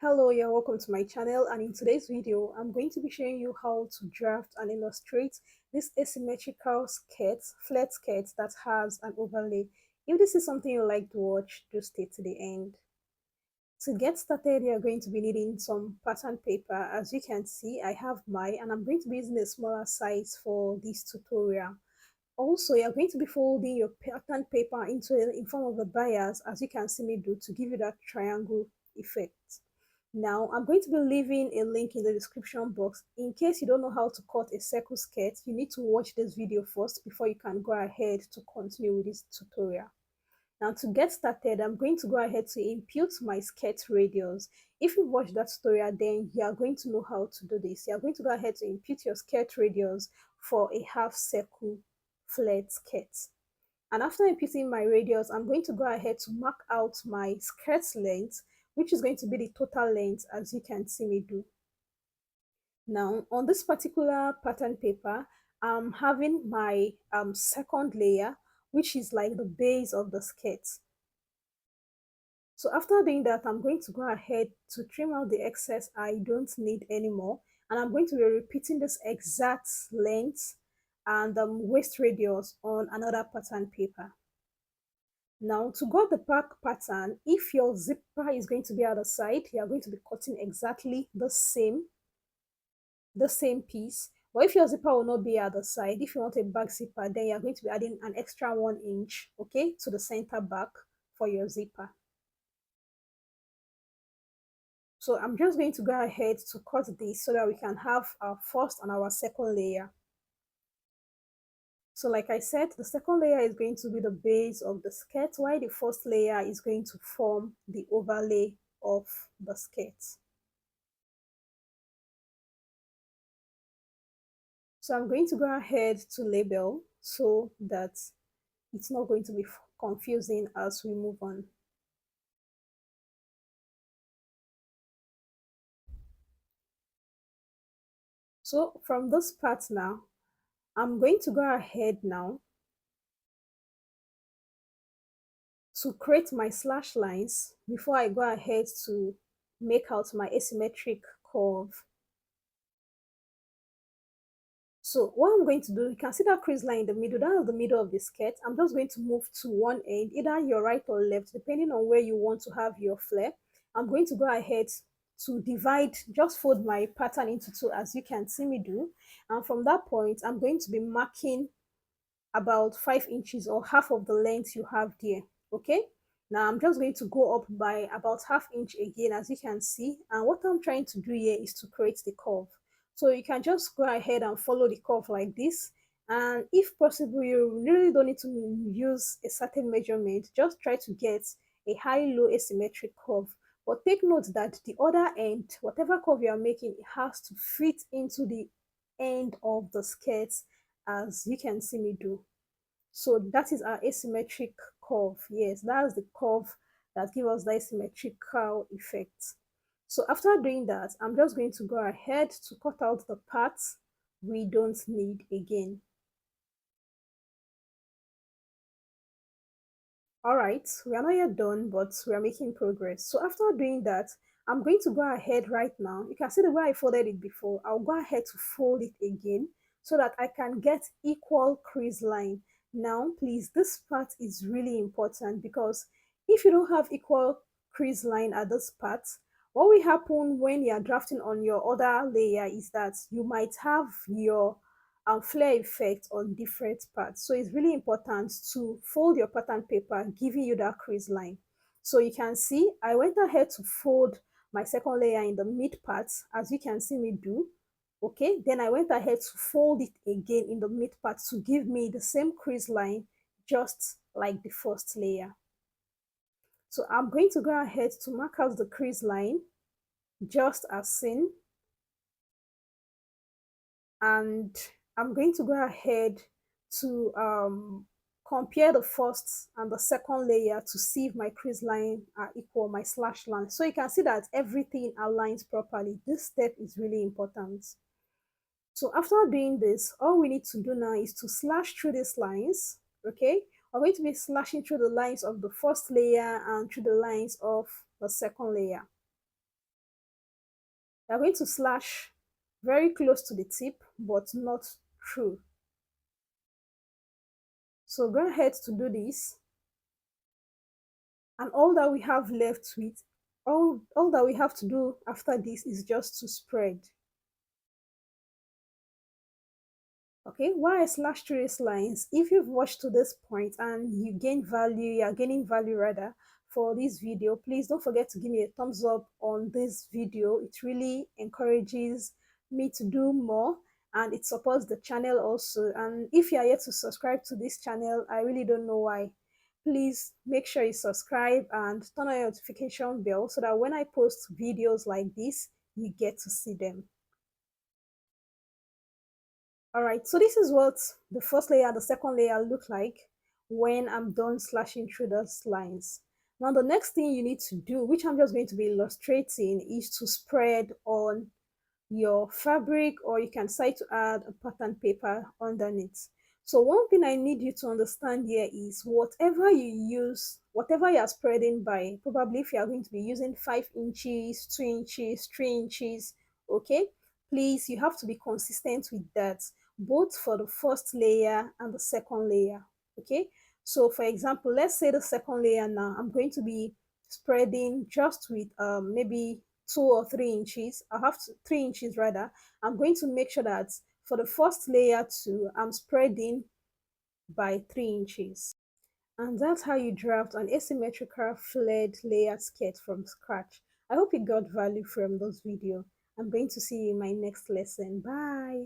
Hello, you're welcome to my channel, and in today's video I'm going to be showing you how to draft and illustrate this asymmetrical skirt, flat skirt that has an overlay. If this is something you like to watch, do stay to the end. To get started, you're going to be needing some pattern paper. As you can see, I have mine and I'm going to be using a smaller size for this tutorial. Also, you're going to be folding your pattern paper into in form of a bias, as you can see me do, to give you that triangle effect. Now, I'm going to be leaving a link in the description box. In case you don't know how to cut a circle skirt, you need to watch this video first before you can go ahead to continue with this tutorial. Now, to get started, I'm going to go ahead to impute my skirt radius. If you watch that tutorial, then you are going to know how to do this. You are going to go ahead to impute your skirt radius for a half circle flared skirt. And after imputing my radius, I'm going to go ahead to mark out my skirt length, which is going to be the total length, as you can see me do. Now, on this particular pattern paper, I'm having my second layer, which is like the base of the skirt. So after doing that, I'm going to go ahead to trim out the excess I don't need anymore. And I'm going to be repeating this exact length and waist radius on another pattern paper. Now, to go the back pattern, if your zipper is going to be at the side, you are going to be cutting exactly the same piece. But if your zipper will not be at the side, if you want a back zipper, then you're going to be adding an extra 1 inch, okay, to the center back for your zipper. So I'm just going to go ahead to cut this so that we can have our first and our second layer. So like I said, the second layer is going to be the base of the skirt, while the first layer is going to form the overlay of the skirt. So I'm going to go ahead to label so that it's not going to be confusing as we move on. So from this part now, I'm going to go ahead now to create my slash lines before I go ahead to make out my asymmetric curve. So what I'm going to do, you can see that crease line in the middle, that is the middle of the skirt. I'm just going to move to one end, either your right or left, depending on where you want to have your flare. I'm going to go ahead to divide, just fold my pattern into two, as you can see me do. And from that point, I'm going to be marking about 5 inches or half of the length you have there. Okay, now I'm just going to go up by about half inch again, as you can see. And what I'm trying to do here is to create the curve. So you can just go ahead and follow the curve like this. And if possible, you really don't need to use a certain measurement. Just try to get a high-low asymmetric curve. But take note that the other end, whatever curve you are making, it has to fit into the end of the skirt, as you can see me do. So that is our asymmetric curve. Yes, that's the curve that gives us the asymmetrical effect. So after doing that, I'm just going to go ahead to cut out the parts we don't need again. All right, we are not yet done, but we are making progress. So after doing that, I'm going to go ahead right now. You can see the way I folded it before. I'll go ahead to fold it again so that I can get equal crease line. Now, please, this part is really important, because if you don't have equal crease line at this part, what will happen when you are drafting on your other layer is that you might have your flare effect on different parts. So it's really important to fold your pattern paper, giving you that crease line. So you can see I went ahead to fold my second layer in the mid part, as you can see me do. Okay, then I went ahead to fold it again in the mid part to give me the same crease line, just like the first layer. So I'm going to go ahead to mark out the crease line just as seen, and I'm going to go ahead to compare the first and the second layer to see if my crease line are equal, my slash line. So you can see that everything aligns properly. This step is really important. So after doing this, all we need to do now is to slash through these lines. Okay, we're going to be slashing through the lines of the first layer and through the lines of the second layer. You're going to slash very close to the tip, but not through. So go ahead to do this. And all that we have left with, all that we have to do after this is just to spread. Okay, why I slash trace lines? If you've watched to this point and you are gaining value rather for this video, please don't forget to give me a thumbs up on this video. It really encourages me to do more and it supports the channel also. And if you are yet to subscribe to this channel, I really don't know why. Please make sure you subscribe and turn on your notification bell so that when I post videos like this, you get to see them. All right, so this is what the first layer and the second layer look like when I'm done slashing through those lines. Now the next thing you need to do, which I'm just going to be illustrating, is to spread on your fabric, or you can decide to add a pattern paper underneath. So one thing I need you to understand here is whatever you use, whatever you are spreading by, probably if you are going to be using 5 inches, 2 inches, 3 inches, okay, please, you have to be consistent with that, both for the first layer and the second layer, okay? So for example, let's say the second layer now, I'm going to be spreading just with maybe 2 or 3 inches. I have to, 3 inches rather. I'm going to make sure that for the first layer too, I'm spreading by 3 inches. And that's how you draft an asymmetrical flared layered skirt from scratch. I hope you got value from this video. I'm going to see you in my next lesson. Bye.